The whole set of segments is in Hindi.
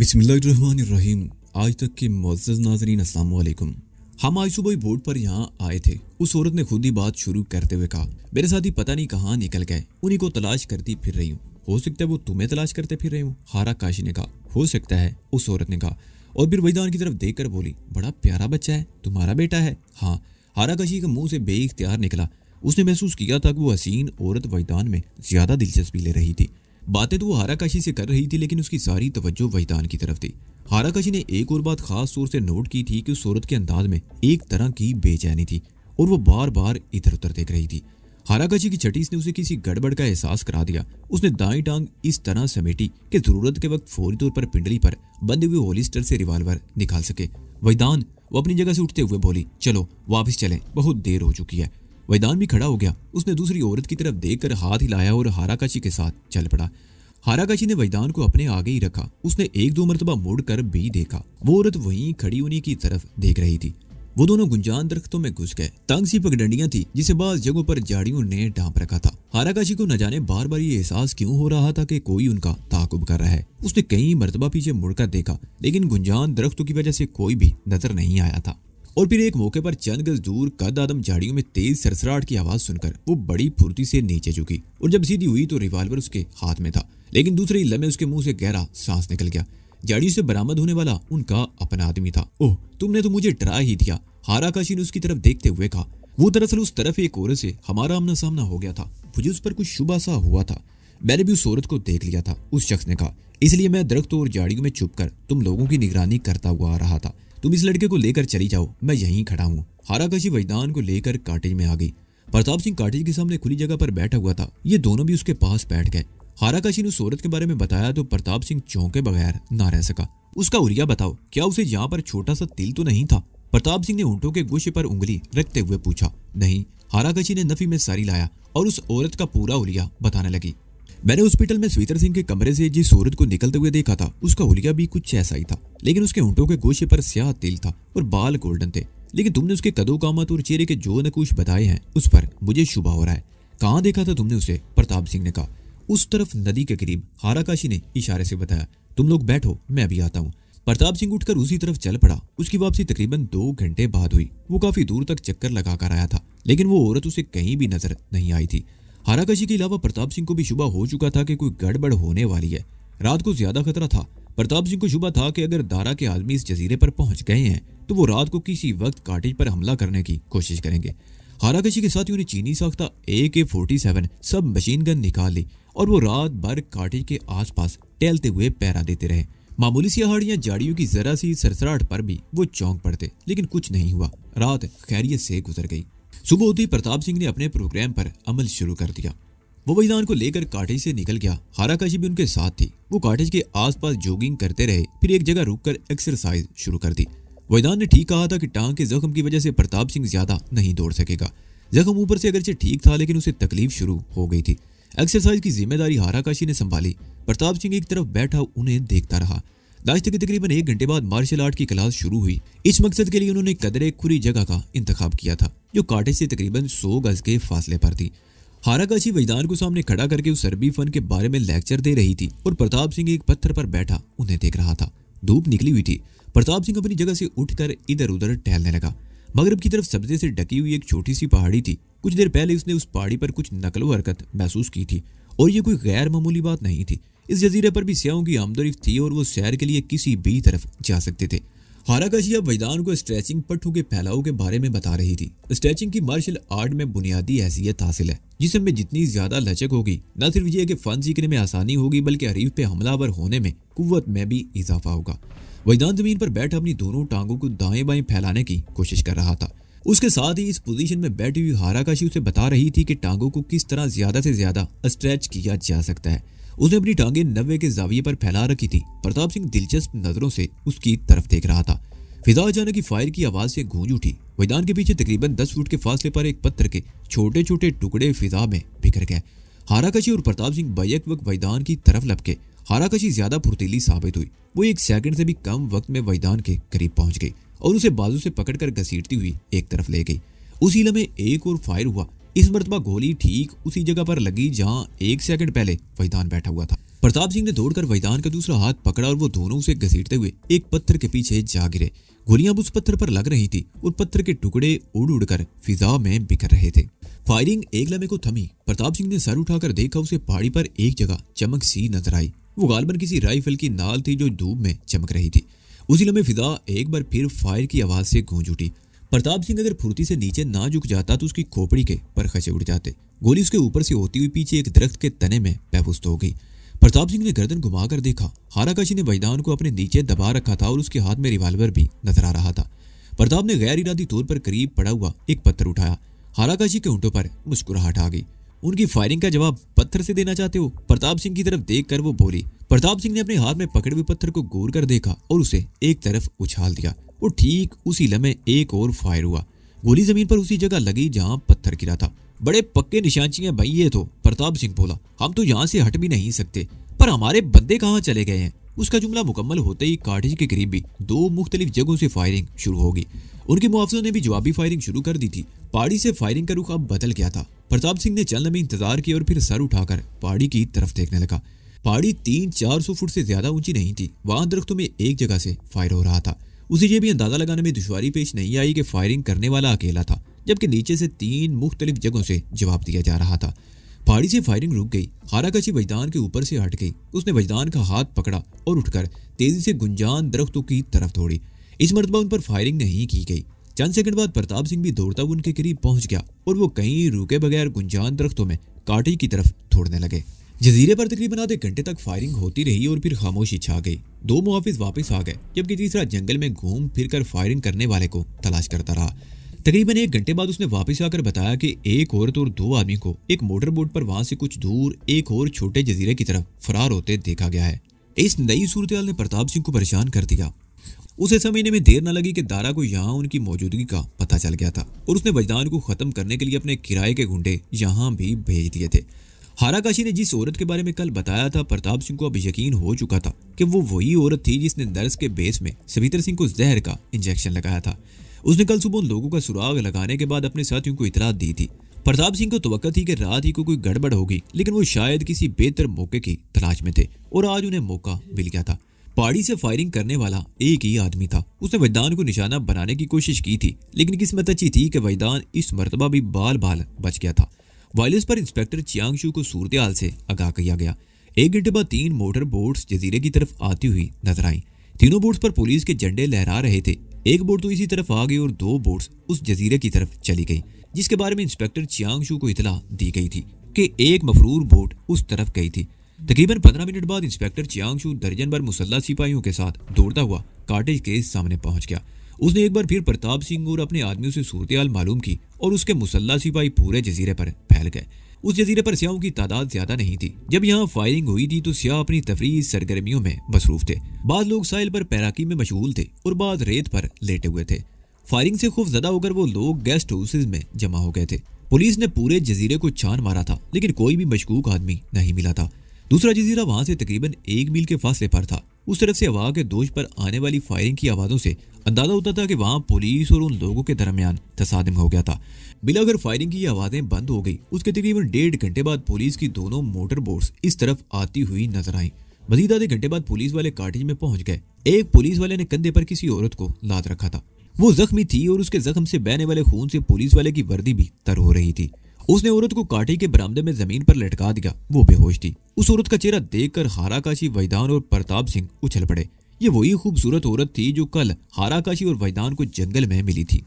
बिस्मिल्लाहिर्रहमानिर्रहीम। आज तक के मुअज़्ज़ज़ नाज़रीन अस्सलाम वालेकुम। हम आज सुबह बोर्ड पर यहाँ आए थे। उस औरत ने खुद ही बात शुरू करते हुए कहा, मेरे साथी पता नहीं कहाँ निकल गए, उन्हीं को तलाश करती फिर रही हूँ। हो सकता है वो तुम्हें तलाश करते फिर रही हूँ, हारा काशी ने कहा। हो सकता है, उस औरत ने कहा और फिर वैदान की तरफ देखकर बोली, बड़ा प्यारा बच्चा है, तुम्हारा बेटा है? हाँ, हारा काशी के मुंह से बेइख्तियार निकला। उसने महसूस किया था कि वो हसीन औरत वैदान में ज्यादा दिलचस्पी ले रही थी। बातें तो वो हाराकाशी से कर रही थी, लेकिन उसकी सारी तवज्जो वैदान की तरफ थी। हाराकाशी ने एक और बात खास तौर से नोट की थी कि उस औरत के अंदाज में एक तरह की बेचैनी थी और वो बार बार इधर उधर देख रही थी। हाराकाशी की छटीस ने उसे किसी गड़बड़ का एहसास करा दिया। उसने दाईं टांग इस तरह समेटी कि जरूरत के वक्त फौरी तौर पर पिंडली पर बंधे हुए होलिस्टर से रिवाल्वर निकाल सके। वैदान, वो अपनी जगह से उठते हुए बोली, चलो वापस चलें, बहुत देर हो चुकी है। वैदान भी खड़ा हो गया। उसने दूसरी औरत की तरफ देखकर हाथ हिलाया और हाराकाशी के साथ चल पड़ा। हाराकाशी ने वैदान को अपने आगे ही रखा। उसने एक दो मरतबा मुड़कर भी देखा। वो औरत वहीं खड़ी उन्हीं की तरफ देख रही थी। वो दोनों गुंजान दरख्तों में घुस गए। तंग सी पगडंडियां थी जिसे बाज जगहों पर झाड़ियों ने ढांप रखा था। हाराकाशी को न जाने बार बार ये एहसास क्यों हो रहा था कि कोई उनका ताकुब कर रहा है। उसने कई मरतबा पीछे मुड़कर देखा, लेकिन गुंजान दरख्तों की वजह से कोई भी नजर नहीं आया था। और फिर एक मौके पर चंद गज दूर कद आदम झाड़ियों में तेज सरसराहट की आवाज सुनकर वो बड़ी फुर्ती से नीचे झुकी और जब सीधी हुई तो रिवाल्वर उसके हाथ में था, लेकिन दूसरे ही लम्हे उसके मुंह से गहरा सांस निकल गया। झाड़ियों से बरामद होने वाला उनका अपना आदमी था। ओह, तुमने तो मुझे डरा ही दिया, हाराकाशी ने उसकी तरफ देखते हुए कहा। वो दरअसल उस तरफ एक औरत से हमारा आमना सामना हो गया था। मुझे उस पर कुछ शुबा सा हुआ था। मैंने भी उस औरत को देख लिया था, उस शख्स ने कहा, इसलिए मैं दरख्तों और झाड़ियों में छुप कर तुम लोगों की निगरानी करता हुआ आ रहा था। तुम इस लड़के को लेकर चली जाओ, मैं यहीं खड़ा हूँ। हाराकाशी वैदान को लेकर कॉटेज में आ गई। प्रताप सिंह कॉटेज के सामने खुली जगह पर बैठा हुआ था। ये दोनों भी उसके पास बैठ गए। हाराकाशी ने उस औरत के बारे में बताया तो प्रताप सिंह चौंके बगैर ना रह सका। उसका उरिया बताओ, क्या उसे यहाँ पर छोटा सा तिल तो नहीं था? प्रताप सिंह ने ऊँटों के गोशे पर उंगली रखते हुए पूछा। नहीं, हाराकाशी ने नफी में सारी लाया और उस औरत का पूरा उलिया बताने लगी। मैंने हॉस्पिटल में स्वीतर सिंह के कमरे से जिस औरत को निकलते हुए देखा था, उसका हुलिया भी कुछ ऐसा ही था, लेकिन उसके ऊँटों के गोशे पर स्याह तिल था और बाल गोल्डन थे। लेकिन तुमने उसके कदो कामत और चेहरे के जो नकूश बताए हैं, उस पर मुझे शुबा हो रहा है। कहाँ देखा था तुमने उसे? प्रताप सिंह ने कहा। उस तरफ नदी के करीब, हाराकाशी ने इशारे से बताया। तुम लोग बैठो, मैं अभी आता हूँ। प्रताप सिंह उठकर उसी तरफ चल पड़ा। उसकी वापसी तकरीबन 2 घंटे बाद हुई। वो काफी दूर तक चक्कर लगाकर आया था, लेकिन वो औरत उसे कहीं भी नजर नहीं आई थी। हाराकाशी के अलावा प्रताप सिंह को भी शुबा हो चुका था कि कोई गड़बड़ होने वाली है। रात को ज्यादा खतरा था। प्रताप सिंह को शुबा था कि अगर दारा के आदमी इस जजीरे पर पहुंच गए हैं तो वो रात को किसी वक्त कॉटेज पर हमला करने की कोशिश करेंगे। हाराकाशी के साथियों ने चीनी साख्ता AK-47 सब मशीन गन निकाल ली और वो रात भर कॉटेज के आसपास टहलते हुए पहरा देते रहे। मामूली सी आहड़ियां झाड़ियों की जरा सी सरसराहट पर भी वो चौंक पड़ते, लेकिन कुछ नहीं हुआ। रात खैरियत से गुजर गई। सुबह होते ही प्रताप सिंह ने अपने प्रोग्राम पर अमल शुरू कर दिया। वो वैदान को लेकर कॉटेज से निकल गया। हाराकाशी भी उनके साथ थी। वो कॉटेज के आसपास जॉगिंग करते रहे, फिर एक जगह रुककर एक्सरसाइज शुरू कर दी। वैदान ने ठीक कहा था कि टांग के जख्म की वजह से प्रताप सिंह ज्यादा नहीं दौड़ सकेगा। जख्म ऊपर से अगरचे ठीक था, लेकिन उसे तकलीफ शुरू हो गई थी। एक्सरसाइज की जिम्मेदारी हाराकाशी ने संभाली। प्रताप सिंह एक तरफ बैठा उन्हें देखता रहा। नाश्ते के तकरीबन 1 घंटे बाद मार्शल आर्ट की क्लास शुरू हुई। इस मकसद के लिए उन्होंने कदरे खुली जगह का इंतखाब किया था, जो कॉटेज से तकरीबन 100 गज के फासले पर थी। हाराकाशी वैदान को सामने खड़ा करके उस अरबी फन के बारे में लेक्चर दे रही थी और प्रताप सिंह एक पत्थर पर बैठा उन्हें देख रहा था। धूप निकली हुई थी। प्रताप सिंह अपनी जगह से उठकर इधर उधर टहलने लगा। मगरब की तरफ सब्जे से ढकी हुई एक छोटी सी पहाड़ी थी। कुछ देर पहले उसने उस पहाड़ी पर कुछ नकलो हरकत महसूस की थी और ये कोई गैर मामूली बात नहीं थी। इस जजीरे पर भी सियाहों की आमदोरफ्त थी और वो सैर के लिए किसी भी तरफ जा सकते थे। हाराकाशी अब वैदान को स्ट्रेचिंग पट्टों के फैलाव के बारे में बता रही थी। स्ट्रेचिंग की मार्शल आर्ट में बुनियादी हैसियत हासिल है, जिसमें जितनी ज्यादा लचक होगी, न सिर्फ ये कि फन सीखने में आसानी होगी, बल्कि हरीफ पे हमलावर होने में कुव्वत में भी इजाफा होगा। वैदान जमीन पर बैठा अपनी दोनों टांगों को दाएं बाएं फैलाने की कोशिश कर रहा था। उसके साथ ही इस पोजीशन में बैठी हुई हाराकाशी उसे बता रही थी कि टांगों को किस तरह ज्यादा से ज्यादा स्ट्रेच किया जा सकता है। उसने अपनी टांगें 90 के जाविये पर फैला रखी थी। प्रताप सिंह दिलचस्प नजरों से उसकी तरफ देख रहा था। फिजा अचानक की फायर की आवाज से गूंज उठी। वैदान के पीछे तकरीबन 10 फुट के फासले पर एक पत्थर के छोटे छोटे टुकड़े फिजा में बिखर गए। हाराकाशी और प्रताप सिंह बैक वक्त वैदान की तरफ लपके। हाराकाशी ज्यादा फुर्तीली साबित हुई। वो 1 सेकंड से भी कम वक्त में वैदान के करीब पहुंच गई और उसे बाजू से पकड़कर घसीटती हुई एक तरफ ले गई। उसी लम्हे एक और फायर हुआ। इस मरतबा गोली ठीक उसी जगह पर लगी जहां 1 सेकंड पहले वैदान बैठा हुआ था। प्रताप सिंह ने दौड़कर वैदान का दूसरा हाथ पकड़ा और वो दोनों उसे घसीटते हुए एक पत्थर के पीछे जा गिरे। गोलियां उस पत्थर पर लग रही थी और पत्थर के टुकड़े उड़ उड़कर फिजा में बिखर रहे थे। फायरिंग एक लम्हे को थमी। प्रताप सिंह ने सर उठाकर देखा, उसे पहाड़ी पर एक जगह चमक सी नजर आई। वो गालबन किसी राइफल की नाल थी जो धूप में चमक रही थी। उसी लम्हे फिजा एक बार फिर फायर की आवाज से गूंज उठी। प्रताप सिंह अगर फुर्ती से नीचे ना झुक जाता तो उसकी खोपड़ी के परखचे उड़ जाते। गोली उसके ऊपर से होती हुई पीछे एक दरख्त के तने में महफूज हो गई। प्रताप सिंह ने गर्दन घुमाकर देखा। हाराकाशी ने वैदान को अपने नीचे दबा रखा था और उसके हाथ में रिवाल्वर भी नजर आ रहा था। प्रताप ने गैर इरादी तौर पर करीब पड़ा हुआ एक पत्थर उठाया। हाराकाशी के होंठों पर मुस्कुराहट आ गई। उनकी फायरिंग का जवाब पत्थर से देना चाहते हो? प्रताप सिंह की तरफ देखकर वो बोली। प्रताप सिंह ने अपने हाथ में पकड़े हुए पत्थर को घूर कर देखा और उसे एक तरफ उछाल दिया और ठीक उसी लम्हे एक और फायर हुआ। गोली जमीन पर उसी जगह लगी जहां पत्थर गिरा था। बड़े पक्के निशानची हैं भाई ये तो, प्रताप सिंह बोला। हम तो यहाँ से हट भी नहीं सकते, पर हमारे बंदे कहाँ चले गए हैं? उसका जुमला मुकम्मल होते ही कॉटेज के करीब भी दो मुख्तलिफ जगहों से फायरिंग शुरू होगी। उनके मुआवजों ने भी जवाबी फायरिंग शुरू कर दी थी। पहाड़ी से फायरिंग का रुख अब बदल गया था। प्रताप सिंह ने चंद लम्हे इंतजार किया और फिर सर उठाकर पहाड़ी की तरफ देखने लगा। पहाड़ी 300-400 फुट से ज्यादा ऊंची नहीं थी। वहां दरख्तों में एक जगह से फायर हो रहा था। उसे ये भी अंदाजा लगाने में दुश्वारी पेश नहीं आई कि फायरिंग करने वाला अकेला था, जबकि नीचे से 3 मुख्तलिफ जगहों से जवाब दिया जा रहा था। पहाड़ी से फायरिंग रुक गई। हाराकाशी वजदान के ऊपर से हट गई। उसने वजदान का हाथ पकड़ा और उठकर तेजी से गुंजान दरख्तों की तरफ दौड़ी। इस मरतबा उन पर फायरिंग नहीं की गई। चंद सेकंड बाद प्रताप सिंह भी दौड़ता हुआ उनके करीब पहुंच गया और वो कहीं रुके बगैर गुंजान दरख्तों में काटे की तरफ दौड़ने लगे। जजीरे पर तकरीबन आधे घंटे तक फायरिंग होती रही और फिर खामोशी छा गई। 2 मुहाफिज वापस आ गए, जबकि तीसरा जंगल में घूम फिर कर फायरिंग करने वाले को तलाश करता रहा। तकरीबन 1 घंटे बाद उसने वापस आकर बताया कि एक औरत और 2 आदमी को एक मोटर बोट पर वहां से कुछ दूर एक और छोटे जजीरे की तरफ फरार होते देखा गया है। इस नई सूरत ने प्रताप सिंह को परेशान कर दिया। उसे समझने में देर न लगी कि दारा को यहाँ उनकी मौजूदगी का पता चल गया था और उसने वजदान को खत्म करने के लिए अपने किराए के गुंडे यहाँ भी भेज दिए थे। हाराकाशी ने जिस औरत के बारे में कल बताया था, प्रताप सिंह को अब यकीन हो चुका था कि वो वही औरत थी जिसने नर्स के बेस में सवितर सिंह को जहर का इंजेक्शन लगाया था। उसने कल सुबह उन लोगों का सुराग लगाने के बाद अपने साथियों को इतला दी थी। प्रताप सिंह को तवक्को थी कि रात ही को कोई गड़बड़ होगी, लेकिन वो शायद किसी बेहतर मौके की तलाश में थे और आज उन्हें मौका मिल गया था। पहाड़ी से फायरिंग करने वाला एक ही आदमी था। उसने वजदान को निशाना बनाने की कोशिश की थी, लेकिन किस्मत अच्छी थी कि वजदान इस मरतबा भी बाल बाल बच गया था। वायरलेस पर इंस्पेक्टर चियांगशु को सूरत हाल से आगाह किया गया। 1 घंटे बाद 3 मोटर बोट्स जजीरे की तरफ आती हुई नजर आईं। तीनों बोट्स पर पुलिस के झंडे लहरा रहे थे। एक बोट तो इसी तरफ आ गई और 2 बोट्स उस जजीरे की तरफ चली गई, जिसके बारे में इंस्पेक्टर चियांगशु को इतला दी गई थी कि एक मफरूर बोट उस तरफ गई थी। तकरीबन 15 मिनट बाद इंस्पेक्टर चियांगशु दर्जन भर मुसल्लह सिपाहियों के साथ दौड़ता हुआ कॉटेज के सामने पहुंच गया। उसने एक बार फिर प्रताप सिंह और अपने आदमियों से सूरत हाल मालूम की और उसके मुसल्लह सिपाही पूरे जजीरे पर फैल गए। उस जजीरे पर स्याहों की तादाद ज्यादा नहीं थी। जब यहाँ फायरिंग हुई थी तो स्याह अपनी तफरीही सरगर्मियों में मसरूफ थे। बाद लोग साहिल पर पैराकी में मशगूल थे और बाद रेत पर लेटे हुए थे। फायरिंग से खौफजदा होकर वो लोग गेस्ट हाउसेज में जमा हो गए थे। पुलिस ने पूरे जजीरे को छान मारा था, लेकिन कोई भी मशकूक आदमी नहीं मिला था। दूसरा जजीरा वहां से तकरीबन 1 मील के फासले पर था। उस तरफ से हवा के दोष पर आने वाली फायरिंग की आवाजों से अंदाजा होता था कि वहां पुलिस और उन लोगों के दरमियान तसादम हो गया था। बिलागर फायरिंग की आवाजें बंद हो गई। उसके तकरीबन 1.5 घंटे बाद पुलिस की दोनों मोटर बोट्स इस तरफ आती हुई नजर आई। मजीद आधे घंटे बाद पुलिस वाले कॉटेज में पहुंच गए। एक पुलिस वाले ने कंधे पर किसी औरत को लाद रखा था। वो जख्मी थी और उसके जख्म से बहने वाले खून से पुलिस वाले की वर्दी भी तर हो रही थी। उसने औरत को काटे के बरामदे में जमीन पर लटका दिया। वो बेहोश थी। उस औरत का चेहरा देखकर हाराकाशी, वजदान और प्रताप सिंह उछल पड़े। ये वही खूबसूरत औरत थी जो कल हाराकाशी और वजदान को जंगल में मिली थी।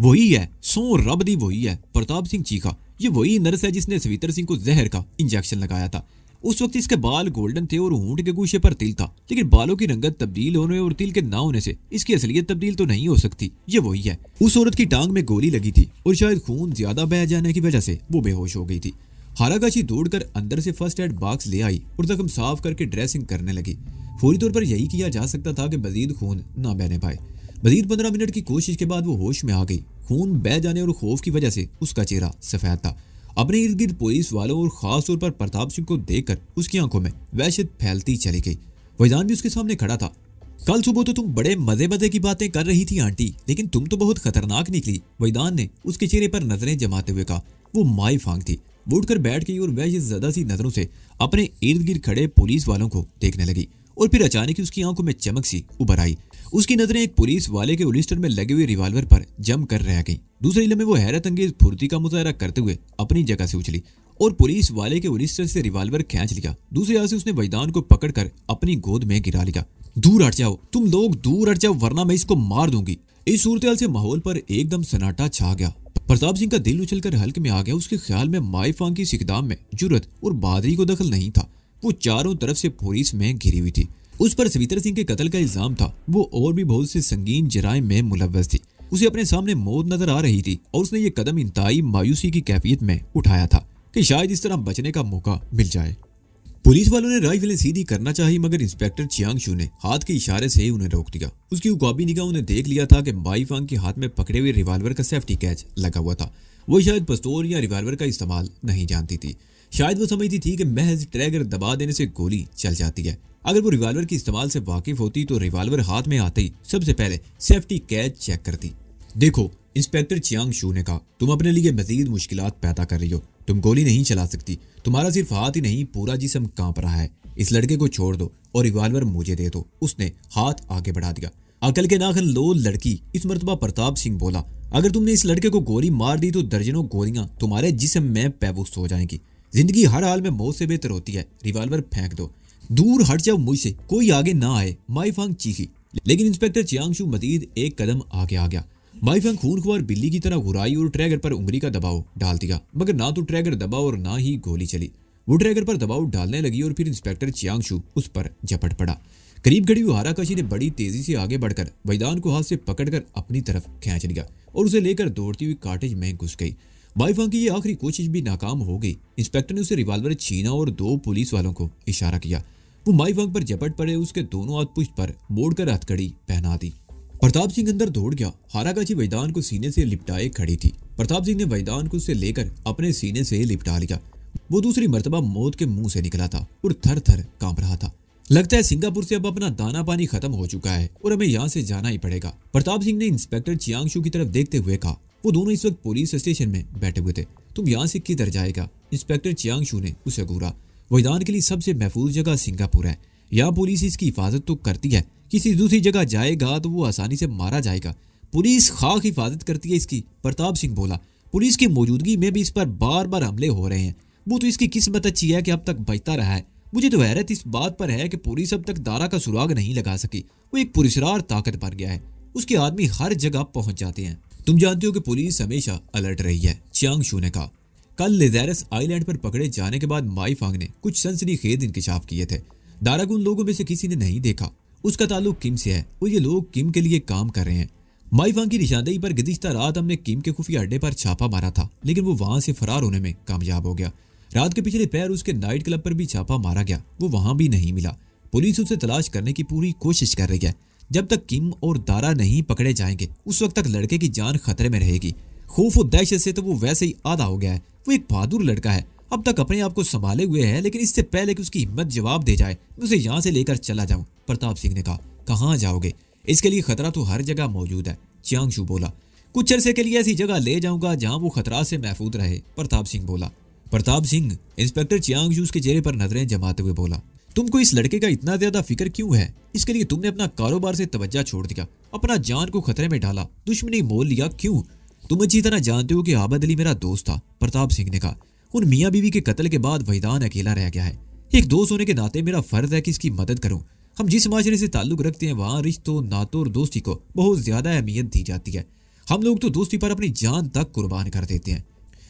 वही है, सो रब दी वही है, प्रताप सिंह चीखा। ये वही नर्स है जिसने सवितर सिंह को जहर का इंजेक्शन लगाया था। उस वक्त इसके बाल गोल्डन थे और होंठ के गोशे पर तिल था, लेकिन बालों की रंगत तब्दील होने और तिल के ना होने से इसकी असलियत तब्दील तो नहीं हो सकती। ये वही है। उस औरत की टांग में गोली लगी थी और शायद खून ज्यादा बह जाने की वजह से वो बेहोश हो गई थी। हाराकाशी दौड़कर अंदर से फर्स्ट एड बॉक्स ले आई और जख्म साफ करके ड्रेसिंग करने लगी। फौरी तौर पर यही किया जा सकता था कि मजीद खून ना बहने पाए। मजीद 15 मिनट की कोशिश के बाद वो होश में आ गई। खून बह जाने और खौफ की वजह से उसका चेहरा सफेद था। अपने इर्द गिर्द पुलिस वालों और खास तौर पर प्रताप सिंह को देखकर उसकी आंखों में वहशत फैलती चली गई। वजदान भी उसके सामने खड़ा था। कल सुबह तो तुम बड़े मजे मजे की बातें कर रही थी आंटी, लेकिन तुम तो बहुत खतरनाक निकली, वजदान ने उसके चेहरे पर नजरें जमाते हुए कहा। वो माई फांग थी। वो उठकर बैठ गई और वह ये ज्यादा सी नजरों से अपने इर्द गिर्द खड़े पुलिस वालों को देखने लगी और फिर अचानक ही उसकी आंखों में चमक सी उभर आई। उसकी नजरें एक पुलिस वाले के होलिस्टर में लगे हुए रिवॉल्वर पर जम कर रह गईं। दूसरे लम्हे वो हैरत अंगेज फुर्ती का मुजाहरा करते हुए अपनी जगह से उछली और पुलिस वाले के होलिस्टर से रिवॉल्वर खींच लिया। दूसरे हाथ से उसने वैदान को पकड़कर अपनी गोद में गिरा लिया। दूर हट जाओ, तुम लोग दूर हट जाओ, वरना मैं इसको मार दूंगी। इस सूरत से माहौल पर एकदम सन्नाटा छा गया। प्रताप सिंह का दिल उछलकर हल्क में आ गया। उसके ख्याल में माई फांग की सिकदाम में जुर्रत और बहादुरी को दखल नहीं था। वो चारों तरफ से पुलिस में घिरी हुई थी। उस पर सवितर सिंह के कत्ल का इल्जाम था। वो और भी बहुत से संगीन जराइम में मुलव्वस थी। उसे अपने सामने मौत नजर आ रही थी और उसने ये कदम इंतहाई मायूसी की कैफियत में उठाया था कि शायद इस तरह बचने का मौका मिल जाए। पुलिस वालों ने राइफलें सीधी करना चाही, मगर इंस्पेक्टर चियांग शू ने हाथ के इशारे से उन्हें रोक दिया। उसकी उकाबी निगाह ने देख लिया था कि माई फांग के हाथ में पकड़े हुए रिवॉल्वर का सेफ्टी कैच लगा हुआ था। वो शायद पिस्तौल या रिवॉल्वर का इस्तेमाल नहीं जानती थी। शायद वो समझती थी कि महज ट्रैगर दबा देने से गोली चल जाती है। अगर वो रिवॉल्वर के इस्तेमाल से वाकिफ होती तो रिवॉल्वर हाथ में आते ही सबसे पहले सेफ्टी कैच चेक करती। देखो, इंस्पेक्टर चियांग शू ने कहा, तुम अपने लिए मजीद मुश्किलात पैदा कर रही हो। तुम गोली नहीं चला सकती। तुम्हारा सिर्फ हाथ ही नहीं, पूरा जिस्म कांप रहा है। इस लड़के को छोड़ दो और रिवॉल्वर मुझे दे दो। उसने हाथ आगे बढ़ा दिया। अकल के नाखन लो लड़की, इस मर्तबा प्रताप सिंह बोला, अगर तुमने इस लड़के को गोली मार दी तो दर्जनों गोलियां तुम्हारे जिस्म में पैबुस्त हो जाएंगी। जिंदगी हर हाल में मौत से बेहतर होती है। रिवॉल्वर फेंक दो, दूर हट जाओ मुझसे, कोई आगे ना आए। माई फांग चीखी, लेकिन इंस्पेक्टर चियांग शू मजीद एक कदम आगे आ गया। माई फांग खूनख्वार बिल्ली की तरह घुराई और ट्रैगर पर उंगली का दबाव डाल दिया, मगर ना तो ट्रैगर दबा और ना ही गोली चली। वो ट्रैगर पर दबाव डालने लगी और फिर इंस्पेक्टर चियांग शू उस पर झपट पड़ा। करीब खड़ी हुई हाराकाशी ने बड़ी तेजी से आगे बढ़कर वैदान को हाथ से पकड़कर अपनी तरफ खींच लिया और उसे लेकर दौड़ती हुई कॉटेज में घुस गई। माई फांग की ये आखिरी कोशिश भी नाकाम हो गई। इंस्पेक्टर ने उसे रिवॉल्वर छीना और दो पुलिस वालों को इशारा किया। वो माई फांग पर झपट पड़े, उसके दोनों हाथ पुष्ट पर मोड़कर हथकड़ी पहना दी। प्रताप सिंह अंदर दौड़ गया। हाराकाची वैदान को सीने से लिपटाए खड़ी थी। प्रताप सिंह ने वैदान को उससे लेकर अपने सीने से लिपटा लिया। वो दूसरी मर्तबा मौत के मुंह से निकला था और थर थर कांप रहा था। लगता है सिंगापुर से अब अपना दाना पानी खत्म हो चुका है और हमें यहाँ से जाना ही पड़ेगा, प्रताप सिंह ने इंस्पेक्टर चियांग शू की तरफ देखते हुए कहा। वो दोनों इस वक्त पुलिस स्टेशन में बैठे हुए थे। तुम यहाँ से किधर जाएगा? इंस्पेक्टर चियांग शू ने उसे घूरा। वैदान के लिए सबसे महफूज जगह सिंगापुर है। यहाँ पुलिस इसकी हिफाजत तो करती है, किसी दूसरी जगह जाएगा तो वो आसानी से मारा जाएगा। पुलिस खाक हिफाजत करती है इसकी, प्रताप सिंह बोला। पुलिस की मौजूदगी में भी इस पर बार बार हमले हो रहे हैं। वो तो इसकी किस्मत अच्छी है कि अब तक बचता रहा है। मुझे तो हैरत इस बात पर है कि पुलिस अब तक दारा का सुराग नहीं लगा सकी। वो एक पुरस्कार ताकत बन गया है। उसके आदमी हर जगह पहुंच जाते हैं। तुम जानते हो कि पुलिस हमेशा अलर्ट रही है, चियांग शू ने कहा। कल लेज़ेरस आइलैंड पर पकड़े जाने के बाद माई फांग ने कुछ सनसनीखेज इंकशाफ किए थे। दारा को उन लोगों में से किसी ने नहीं देखा। उसका ताल्लुक किम से है और ये लोग किम के लिए काम कर रहे हैं। माई फांग की निशानदेही पर गुज़िश्ता रात हमने किम के खुफिया अड्डे पर छापा मारा था, लेकिन वो वहां से फरार होने में कामयाब हो गया। रात के पिछले पैर उसके नाइट क्लब पर भी छापा मारा गया, वो वहां भी नहीं मिला। पुलिस उसे तलाश करने की पूरी कोशिश कर रही है। जब तक किम और दारा नहीं पकड़े जाएंगे उस वक्त तक लड़के की जान खतरे में रहेगी। खौफ और दहशत से तो वो वैसे ही आधा हो गया है। वो एक बहादुर लड़का है, अब तक अपने आप को संभाले हुए है, लेकिन इससे पहले कि उसकी हिम्मत जवाब दे जाए मैं उसे यहाँ से लेकर चला जाऊं। प्रताप सिंह ने कहा। कहाँ जाओगे? इसके लिए खतरा तो हर जगह मौजूद है, चियांग शू बोला। कुछ अरसे के लिए ऐसी जगह ले जाऊंगा जहां वो खतरा से महफूज रहे, प्रताप सिंह बोला। प्रताप सिंह, इंस्पेक्टर चियांग शू के चेहरे पर नजरें जमाते हुए बोला। तुमको इस लड़के का इतना ज्यादा फिक्र क्यों है? इसके लिए तुमने अपना कारोबार से तवज्जो छोड़ दिया, अपना जान को खतरे में डाला, दुश्मनी मोल लिया। क्यों? तुम अच्छी तरह जानते हो कि आबद अली मेरा दोस्त था, प्रताप सिंह ने कहा। उन मियाँ बीवी के कत्ल के बाद वैदान अकेला रह गया है। एक दोस्त होने के नाते मेरा फर्ज है कि इसकी मदद करूं। हम जिस माशरे से ताल्लुक रखते हैं वहाँ रिश्तों, नातों और दोस्ती को बहुत ज्यादा अहमियत दी जाती है। हम लोग तो दोस्ती पर अपनी जान तक कुर्बान कर देते हैं।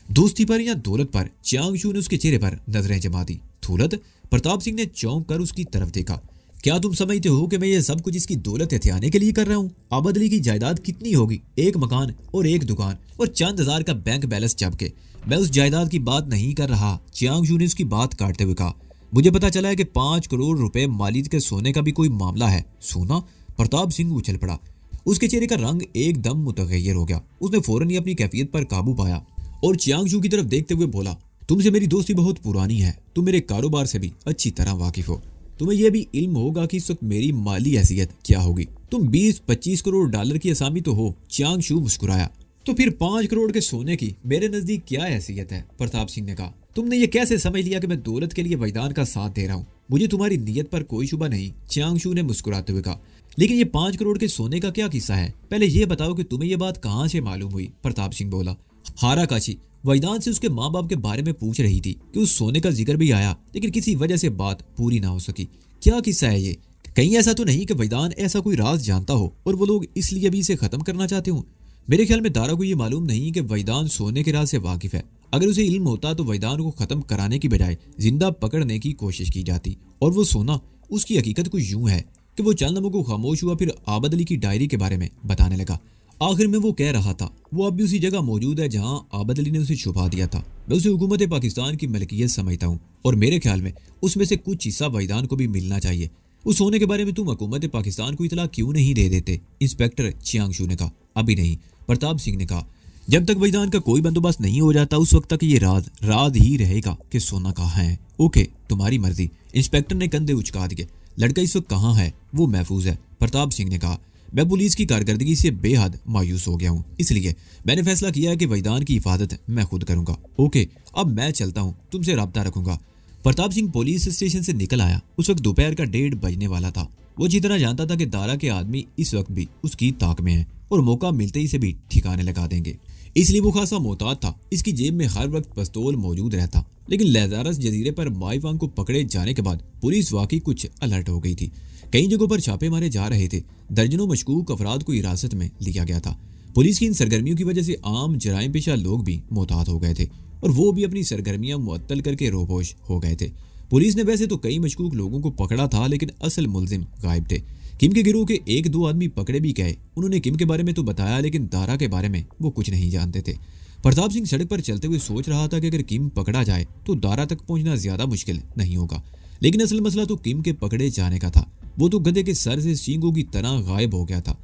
दोस्ती पर या दौलत पर? चियांग शू ने उसके चेहरे पर नजरें जमा दी। दौलत? प्रताप सिंह ने चौंक कर उसकी तरफ देखा। क्या तुम समझते हो कि मैं ये सब कुछ इसकी दौलत हथियाने के लिए कर रहा हूँ? आबद अली की जायदाद कितनी होगी? एक मकान और एक दुकान और चंद हजार का बैंक बैलेंस जबके। मैं उस जायदाद की बात नहीं कर रहा, चियांग शू ने उसकी बात काटते हुए कहा। मुझे पता चला है कि 5 करोड़ रुपए मालियत के सोने का भी कोई मामला है। सोना? प्रताप सिंह उछल पड़ा। उसके चेहरे का रंग एकदम मुतगय्यर हो गया। उसने फौरन ही अपनी कैफियत पर काबू पाया और चियांग शू की तरफ देखते हुए बोला, तुमसे मेरी दोस्ती बहुत पुरानी है। तुम मेरे कारोबार से भी अच्छी तरह वाकिफ हो। तुम्हें यह भी इल्म होगा कि इस वक्त मेरी माली हैसियत क्या होगी। तुम 20-25 करोड़ डॉलर की असामी तो हो। चियांग शू मुस्कुराया। तो फिर 5 करोड़ के सोने की मेरे नजदीक क्या हैसियत है? प्रताप सिंह ने कहा। तुमने ये कैसे समझ लिया कि मैं दौलत के लिए वैदान का साथ दे रहा हूँ? मुझे तुम्हारी नीयत पर कोई शुबा नहीं, चियांगशू ने मुस्कुराते हुए कहा। लेकिन ये 5 करोड़ के सोने का क्या किस्सा है? पहले ये बताओ कि तुम्हें ये बात कहाँ से मालूम हुई? प्रताप सिंह बोला। हारा काशी वैदान से उसके माँ बाप के बारे में पूछ रही थी कि उस सोने का जिक्र भी आया, लेकिन किसी वजह से बात पूरी ना हो सकी। क्या किस्सा है ये? कहीं ऐसा तो नहीं कि वैदान ऐसा कोई राज जानता हो और वो लोग इसलिए भी इसे खत्म करना चाहते हो? मेरे ख्याल में दारा को ये मालूम नहीं कि वैदान सोने के राज से वाकिफ है। अगर उसे इल्म होता तो वैदान को खत्म कराने की बजाय जिंदा पकड़ने की कोशिश की जाती। और वो सोना, उसकी हकीकत कुछ यूं है कि वो चंद लम्हों को खामोश हुआ, फिर आबद अली की डायरी के बारे में बताने लगा। आखिर में वो कह रहा था वो अब भी उसी जगह मौजूद है जहां आबद अली ने उसे छुपा दिया था। मैं उसे हुकूमत पाकिस्तान की मलकियत समझता हूँ और मेरे ख्याल में उसमें से कुछ हिस्सा वैदान को भी मिलना चाहिए। उस सोने के बारे में तुम हुकूमत पाकिस्तान को इतला क्यों नहीं दे देते? इंस्पेक्टर चियांगशू ने कहा। अभी नहीं, प्रताप सिंह ने कहा। जब तक वैदान का कोई बंदोबस्त नहीं हो जाता उस वक्त तक ये राज ही रहेगा कि सोना कहाँ है। ओके, तुम्हारी मर्जी। इंस्पेक्टर ने कंधे उचका दिए। लड़का इस वक्त कहाँ है? वो महफूज है, प्रताप सिंह ने कहा। मैं पुलिस की कारकर्दगी से बेहद मायूस हो गया हूँ, इसलिए मैंने फैसला किया है कि वैदान की हिफाजत मैं खुद करूंगा। ओके, अब मैं चलता हूँ, तुमसे राब्ता रखूंगा। प्रताप सिंह पुलिस स्टेशन से निकल आया। उस वक्त दोपहर का 1:30 बजने वाला था। वो जितना जानता था कि दारा के आदमी इस वक्त भी उसकी ताक में है और मौका मिलते ही इसे भी ठिकाने लगा देंगे, इसलिए वो खासा मोहतात था। इसकी जेब में हर वक्त पिस्तौल मौजूद रहता। लेकिन लैजारस जजीरे पर माईवांग को पकड़े जाने के बाद पुलिस वाकई कुछ अलर्ट हो गई थी। कई जगहों पर छापे मारे जा रहे थे। दर्जनों मशकूक अफराद को हिरासत में लिया गया था। पुलिस की इन सरगर्मियों की वजह से आम जराइम पेशा लोग भी मोहतात हो गए थे और वो भी अपनी सरगर्मियां मुअत्तल करके रोपोश हो गए थे। पुलिस ने वैसे तो कई मशकूक लोगों को पकड़ा था, लेकिन असल मुलजिम गायब थे। किम के गिरोह के 1-2 आदमी पकड़े भी गए। उन्होंने किम के बारे में तो बताया, लेकिन दारा के बारे में वो कुछ नहीं जानते थे। प्रताप सिंह सड़क पर चलते हुए सोच रहा था कि अगर किम पकड़ा जाए तो दारा तक पहुंचना ज्यादा मुश्किल नहीं होगा। लेकिन असल मसला तो किम के पकड़े जाने का था। वो तो गधे के सर से सींगों की तरह गायब हो गया था।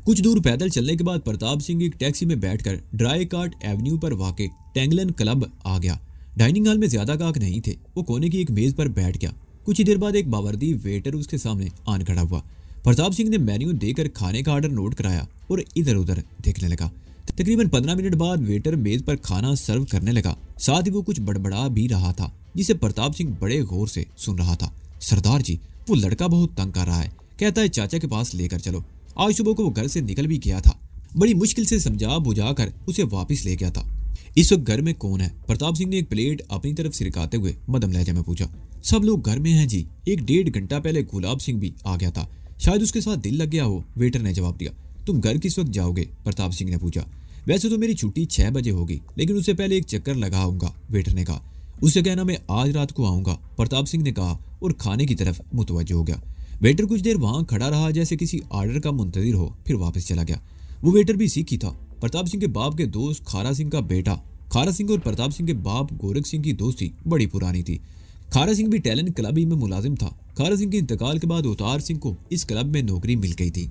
कुछ दूर पैदल चलने के बाद प्रताप सिंह एक टैक्सी में बैठकर ड्राई कार्ट एवेन्यू पर वाक़ टेंगलन क्लब आ गया। डाइनिंग हॉल में ज्यादा गाहक नहीं थे। वो कोने की एक मेज पर बैठ गया। कुछ ही देर बाद एक बावर्दी वेटर उसके सामने आन खड़ा हुआ। प्रताप सिंह ने मेन्यू देकर खाने का ऑर्डर नोट कराया और इधर उधर देखने लगा। तकरीबन 15 मिनट बाद वेटर मेज पर खाना सर्व करने लगा। साथ ही वो कुछ बड़बड़ा भी रहा था, जिसे प्रताप सिंह बड़े गौर से सुन रहा था। सरदार जी, वो लड़का बहुत तंग कर रहा है, कहता है चाचा के पास लेकर चलो। आज सुबह को वो घर से निकल भी गया था। बड़ी मुश्किल से समझा बुझा कर उसे वापस ले गया था। इस वक्त घर में कौन है? प्रताप सिंह ने एक प्लेट अपनी तरफ सिरकाते हुए मदम लहजे में पूछा। सब लोग घर में हैं जी। 1-1.5 घंटा पहले गुलाब सिंह भी आ गया था, शायद उसके साथ दिल लग गया हो, वेटर ने जवाब दिया। तुम घर किस वक्त जाओगे? प्रताप सिंह ने पूछा। वैसे तो मेरी छुट्टी 6 बजे होगी, लेकिन उससे पहले एक चक्कर लगाऊंगा, वेटर ने कहा। उससे कहना मैं आज रात को आऊंगा, प्रताप सिंह ने कहा और खाने की तरफ मुतवज्जो हो गया। वेटर कुछ देर वहां खड़ा रहा जैसे किसी ऑर्डर का मुंतजिर हो, फिर वापस चला गया। वो वेटर भी सिख ही था। प्रताप सिंह के बाप के दोस्त खारा सिंह का बेटा। खारा सिंह और प्रताप सिंह के बाप गोरख सिंह की दोस्ती बड़ी पुरानी थी। खारा सिंह भी टैलेंट क्लब ही में मुलाजिम था। खारा सिंह के इंतकाल के बाद अवतार सिंह को इस क्लब में नौकरी मिल गई थी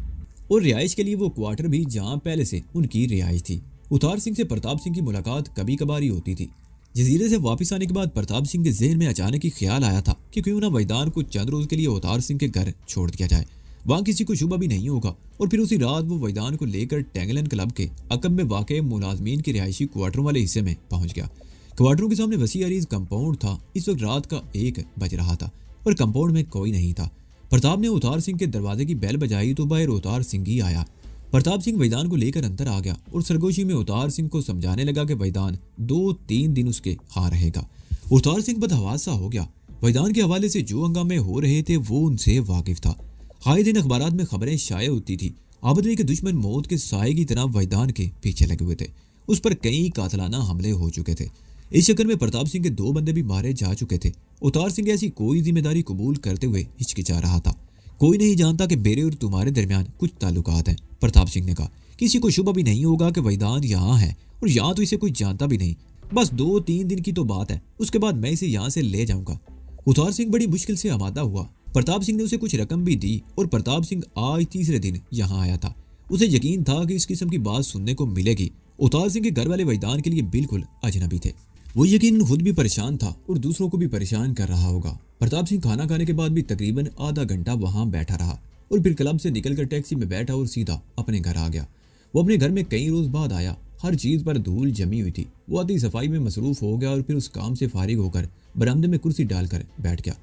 और रिहाइश के लिए वो क्वार्टर भी जहां पहले से उनकी रिहाइश थी। अवतार सिंह से प्रताप सिंह की मुलाकात कभी कभार ही होती थी। जजीरे से वापस आने के बाद प्रताप सिंह के जहन में अचानक ही ख्याल आया था कि क्यों ना वैदान को चंद रोज के लिए अवतार सिंह के घर छोड़ दिया जाए। वहां किसी को शुबा भी नहीं होगा। और फिर उसी रात वो वैदान को लेकर टेंगलन क्लब के अकब में वाक़ मुलाजमीन के रिहायशी क्वार्टरों वाले हिस्से में पहुंच गया। क्वार्टरों के सामने वसी अरीज कंपाउंड था। इस वक्त रात का 1 बज रहा था और कंपाउंड में कोई नहीं था। प्रताप ने अवतार सिंह के दरवाजे की बेल बजाई तो बाहर अवतार सिंह ही आया। प्रताप सिंह वैदान को लेकर अंदर आ गया और सरगोशी में अवतार सिंह को समझाने लगा कि वैदान 2-3 दिन उसके हां रहेगा। अवतार सिंह बदहवास सा हो गया। वैदान के हवाले से जो हंगामे हो रहे थे वो उनसे वाकिफ था। आए दिन अखबारात में खबरें शाये होती थी। आबद अली के दुश्मन मौत के साए की तरह वैदान के पीछे लगे हुए थे। उस पर कई कातलाना हमले हो चुके थे। इस चक्कर में प्रताप सिंह के 2 बंदे भी मारे जा चुके थे। अवतार सिंह ऐसी कोई जिम्मेदारी कबूल करते हुए हिचकिचा रहा था। कोई नहीं जानता कि मेरे और तुम्हारे दरमियान कुछ ताल्लुकात हैं, प्रताप सिंह ने कहा। किसी को शुबा भी नहीं होगा कि वैदान यहाँ है और यहाँ तो इसे कोई जानता भी नहीं। बस 2-3 दिन की तो बात है, उसके बाद मैं इसे यहाँ से ले जाऊंगा। अवतार सिंह बड़ी मुश्किल से आमादा हुआ। प्रताप सिंह ने उसे कुछ रकम भी दी और प्रताप सिंह आज तीसरे दिन यहाँ आया था। उसे यकीन था कि इस किस्म की बात सुनने को मिलेगी। अवतार सिंह के घर वाले वैदान के लिए बिल्कुल अजनबी थे। वो यकीनन खुद भी परेशान था और दूसरों को भी परेशान कर रहा होगा। प्रताप सिंह खाना खाने के बाद भी तकरीबन आधा घंटा वहां बैठा रहा और फिर क्लब से निकलकर टैक्सी में बैठा और सीधा अपने घर आ गया। वो अपने घर में कई रोज बाद आया। हर चीज पर धूल जमी हुई थी। वो आधी सफाई में मसरूफ हो गया और फिर उस काम से फारिग होकर बरामदे में कुर्सी डालकर बैठ गया।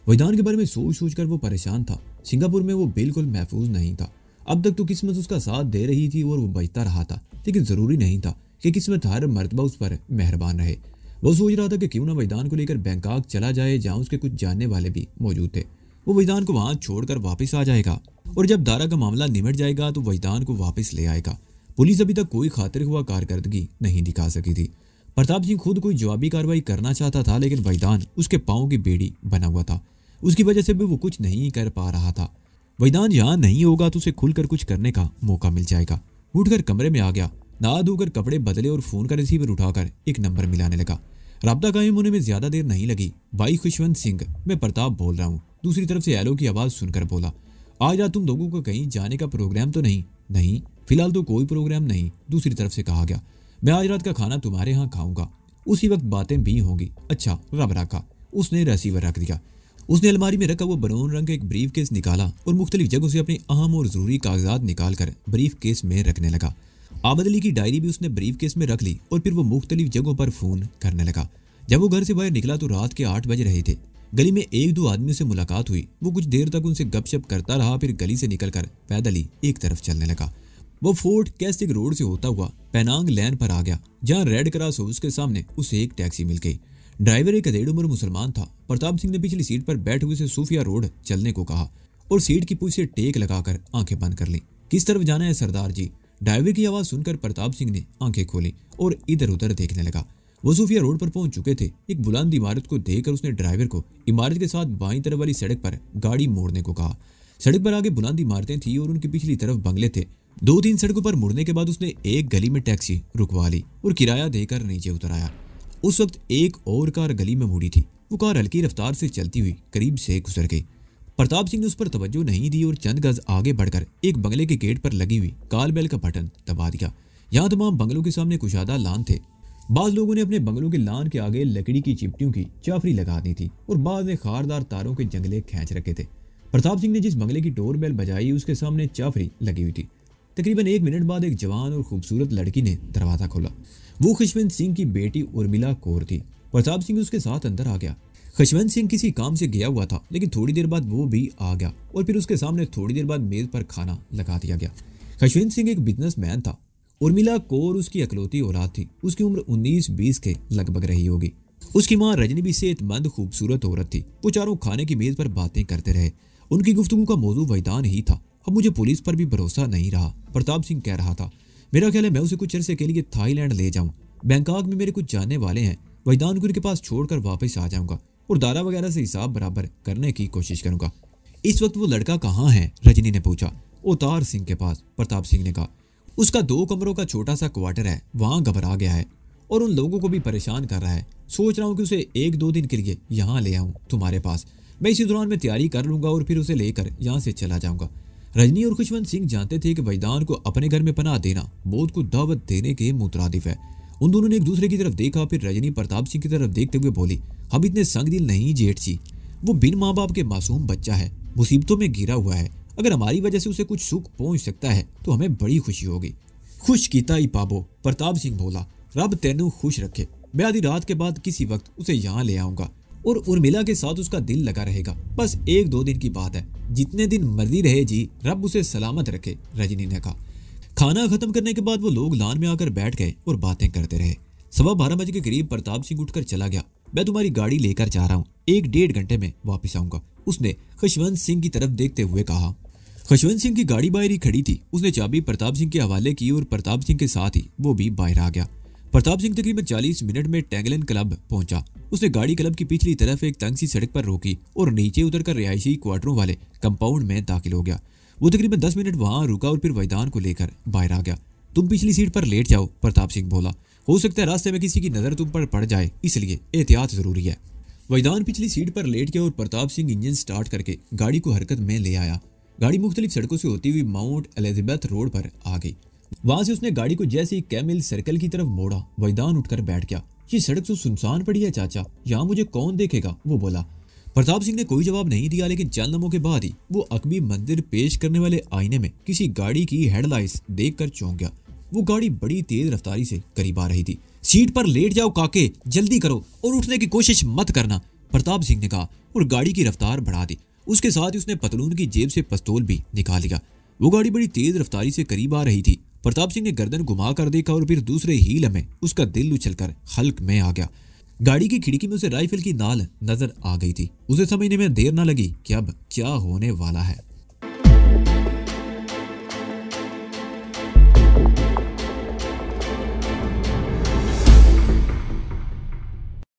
वहीदान के बारे में सोच सोच कर वो परेशान था। सिंगापुर में वो बिल्कुल महफूज नहीं था। अब तक तो किस्मत उसका साथ दे रही थी और वो बचता रहा था, लेकिन जरूरी नहीं था कि किस्मत हर मर्तबा उस पर मेहरबान रहे। वो सोच रहा था कि क्यों ना वहीदान को लेकर बैंकॉक चला जाए, जहाँ उसके कुछ जानने वाले भी मौजूद थे। वो वहीदान को वहां छोड़कर वापस आ जाएगा और जब दारा का मामला निमट जाएगा तो वहीदान को वापस ले आएगा। पुलिस अभी तक कोई खातिर हुआ कारकर्दगी नहीं दिखा सकी थी। प्रताप सिंह खुद कोई जवाबी कार्रवाई करना चाहता था, लेकिन वहीदान उसके पांव की बेड़ी बना हुआ था। उसकी वजह से भी वो कुछ नहीं कर पा रहा था। वहीदान यहाँ नहीं होगा तो उसे खुलकर कुछ करने का मौका मिल जाएगा। उठकर कमरे में आ गया, नहा धोकर कपड़े बदले और फोन का रिसीवर उठाकर एक नंबर मिलाने लगा। राब्ता कायम होने में ज्यादा देर नहीं लगी। भाई खुशवंत सिंह, मैं प्रताप बोल रहा हूँ। दूसरी तरफ से एलो की आवाज सुनकर बोला, आज रात तुम लोगों को कहीं जाने का प्रोग्राम तो नहीं? नहीं, फिलहाल तो कोई प्रोग्राम नहीं। दूसरी तरफ से कहा गया, मैं आज रात का खाना तुम्हारे यहाँ खाऊंगा, उसी वक्त बातें भी होंगी। अच्छा, रब रखा। उसने रिसीवर रख दिया। उसने अलमारी में रखा हुआ ब्राउन रंग का एक ब्रीफ केस निकाला और मुख्तलिफ जगहों से अपने अहम और जरूरी कागजात निकालकर ब्रीफ केस में रखने लगा। आबद अली की डायरी भी उसने ब्रीफ केस में रख ली और फिर वो मुख्तलिफ जगहों पर फोन करने लगा। जब वो घर से बाहर निकला तो रात के 8 बज रहे थे। गली में एक दो आदमियों से मुलाकात हुई। वो कुछ देर तक उनसे गपशप करता रहा, फिर गली से निकलकर पैदल ही एक तरफ चलने लगा। वो फोर्ट कैस्टिक रोड से होता हुआ पेनांग लैन पर आ गया, जहाँ रेड क्रॉस हाउस के सामने उसे एक टैक्सी मिल गई। ड्राइवर एक अधेड़ उम्र मुसलमान था। प्रताप सिंह ने पिछली सीट पर बैठे हुए से सूफिया रोड चलने को कहा और सीट की पूछ से टेक लगाकर आंखें बंद कर ली। किस तरफ जाना है सरदार जी? ड्राइवर की आवाज सुनकर प्रताप सिंह ने आंखें खोली और इधर उधर देखने लगा। वो सूफिया रोड पर पहुंच चुके थे। एक बुलंद इमारत को देखकर उसने ड्राइवर को इमारत के साथ बाईं तरफ वाली सड़क पर गाड़ी मोड़ने को कहा। सड़क पर आगे बुलंद इमारतें थी और उनकी पिछली तरफ बंगले थे। 2-3 सड़कों पर मुड़ने के बाद उसने एक गली में टैक्सी रुकवा ली और किराया देकर नीचे उतर आया। उस वक्त एक और कार गली में मुड़ी थी। वो कार हल्की रफ्तार से चलती हुई करीब से गुजर गई। प्रताप सिंह ने उस पर तवज्जो नहीं दी और चंद गज आगे बढ़कर एक बंगले के गेट पर लगी हुई कॉल बेल का बटन दबा दिया। यहाँ तमाम बंगलों के सामने कुशादा लान थे। बाज लोगों ने अपने बंगलों के लान के आगे लकड़ी की चिपटियों की चाफरी लगा दी थी और बाज ने खारदार तारों के जंगले खींच रखे थे। प्रताप सिंह ने जिस बंगले की डोर बेल बजाई उसके सामने चाफरी लगी हुई थी। तकरीबन 1 मिनट बाद एक जवान और खूबसूरत लड़की ने दरवाजा खोला। वो खुशवंत सिंह की बेटी उर्मिला कौर थी। प्रताप सिंह उसके साथ अंदर आ गया। खुशवंत सिंह किसी काम से गया हुआ था, लेकिन थोड़ी देर बाद वो भी आ गया और फिर उसके सामने थोड़ी देर बाद मेज पर खाना लगा दिया गया। खुशवंत सिंह एक बिजनेसमैन था। उर्मिला कौर उसकी अकलौती औलाद थी। उसकी उम्र 19-20 के लगभग रही होगी। उसकी माँ रजनी भी सेहतमंद खूबसूरत औरत थी। वो चारों खाने की मेज पर बातें करते रहे। उनकी गुफ्तगू का मौजू वहीदान ही था। अब मुझे पुलिस पर भी भरोसा नहीं रहा, प्रताप सिंह कह रहा था। मेरा ख्याल है मैं उसे कुछ अरसे के लिए थाईलैंड ले जाऊं। बैंकॉक में मेरे कुछ जानने वाले हैं। वहीदान को उनके पास छोड़कर वापस आ जाऊंगा और दारा वगैरह से हिसाब बराबर करने की कोशिश करूंगा। इस वक्त वो लड़का कहाँ है? रजनी ने पूछा। अवतार सिंह के पास, प्रताप सिंह ने कहा। उसका 2 कमरों का छोटा सा क्वार्टर है, वहां घबरा गया है और उन लोगों को भी परेशान कर रहा है। सोच रहा हूँ कि उसे 1-2 दिन के लिए यहाँ ले आऊँ तुम्हारे पास। मैं इसी दौरान में तैयारी कर लूंगा और फिर उसे लेकर यहाँ से चला जाऊंगा। रजनी और खुशवंत सिंह जानते थे कि वहीदान को अपने घर में पनाह देना मौत को दावत देने के मुतरादिफ है। उन दोनों ने एक दूसरे की तरफ देखा। फिर रजनी प्रताप सिंह की तरफ देखते हुए बोली, हम इतने संग दिल नहीं जेठ जी। वो बिन माँ बाप के मासूम बच्चा है, मुसीबतों में घिरा हुआ है। अगर हमारी वजह से उसे कुछ सुख पहुंच सकता है तो हमें बड़ी खुशी होगी। खुश कीता ही पाबो, प्रताप सिंह बोला। रब तेनू खुश रखे। मैं आधी रात के बाद किसी वक्त उसे यहाँ ले आऊंगा और उर्मिला के साथ उसका दिल लगा रहेगा। बस 1-2 दिन की बात है, जितने दिन मर्जी रहे जी, रब उसे सलामत रखे, रजनी ने कहा। खाना खत्म करने के बाद वो लोग लान में आकर बैठ गए और बातें करते रहे। 12:15 बजे के करीब प्रताप सिंह उठकर चला गया। मैं तुम्हारी गाड़ी लेकर जा रहा हूँ, 1-1.5 घंटे में वापस आऊंगा, उसने खुशवंत सिंह की तरफ देखते हुए कहा। खुशवंत सिंह की गाड़ी बाहर ही खड़ी थी। उसने चाबी प्रताप सिंह के हवाले की और प्रताप सिंह के साथ ही वो भी बाहर आ गया। प्रताप सिंह तकरीबन 40 मिनट में टेंगलन क्लब पहुंचा। उसने गाड़ी क्लब की पिछली तरफ एक तंग सी सड़क पर रोकी और नीचे उतरकर रिहायशी क्वार्टरों वाले कंपाउंड में दाखिल हो गया। वो तकरीबन 10 मिनट वहां रुका और फिर वहीदान को लेकर बाहर आ गया। तुम पिछली सीट पर लेट जाओ, प्रताप सिंह बोला। हो सकता है रास्ते में किसी की नजर तुम पर पड़ जाए, इसलिए एहतियात जरूरी है। वहीदान पिछली सीट पर लेट गया और प्रताप सिंह इंजन स्टार्ट करके गाड़ी को हरकत में ले आया। गाड़ी मुख्तलिफ सड़कों से होती हुई माउंट एलिजाबेथ रोड पर आ गई। वहां से उसने गाड़ी को जैसे ही कैमिल सर्कल की तरफ मोड़ा, वहीदान उठकर बैठ गया। ये सड़क तो सुनसान पड़ी है चाचा, यहाँ मुझे कौन देखेगा, वो बोला। प्रताप सिंह ने कोई जवाब नहीं दिया, लेकिन चंद लम्हों के बाद ही वो अकबी मंदिर पेश करने वाले आईने में किसी गाड़ी की हेडलाइट्स देखकर चौंक गया। वो गाड़ी बड़ी तेज रफ्तारी से करीब आ रही थी। सीट पर लेट जाओ काके, जल्दी करो और उठने की कोशिश मत करना, प्रताप सिंह ने कहा और गाड़ी की रफ्तार बढ़ा दी। उसके साथ ही उसने पतलून की जेब से पिस्तौल भी निकाल लिया। वो गाड़ी बड़ी तेज रफ्तारी से करीब आ रही थी। प्रताप सिंह ने गर्दन घुमा कर देखा और फिर दूसरे ही लम्हे उसका दिल उछलकर हल्क में आ गया। गाड़ी की खिड़की में उसे राइफल की नाल नजर आ गई थी। उसे समझने में देर न लगी कि अब क्या होने वाला है।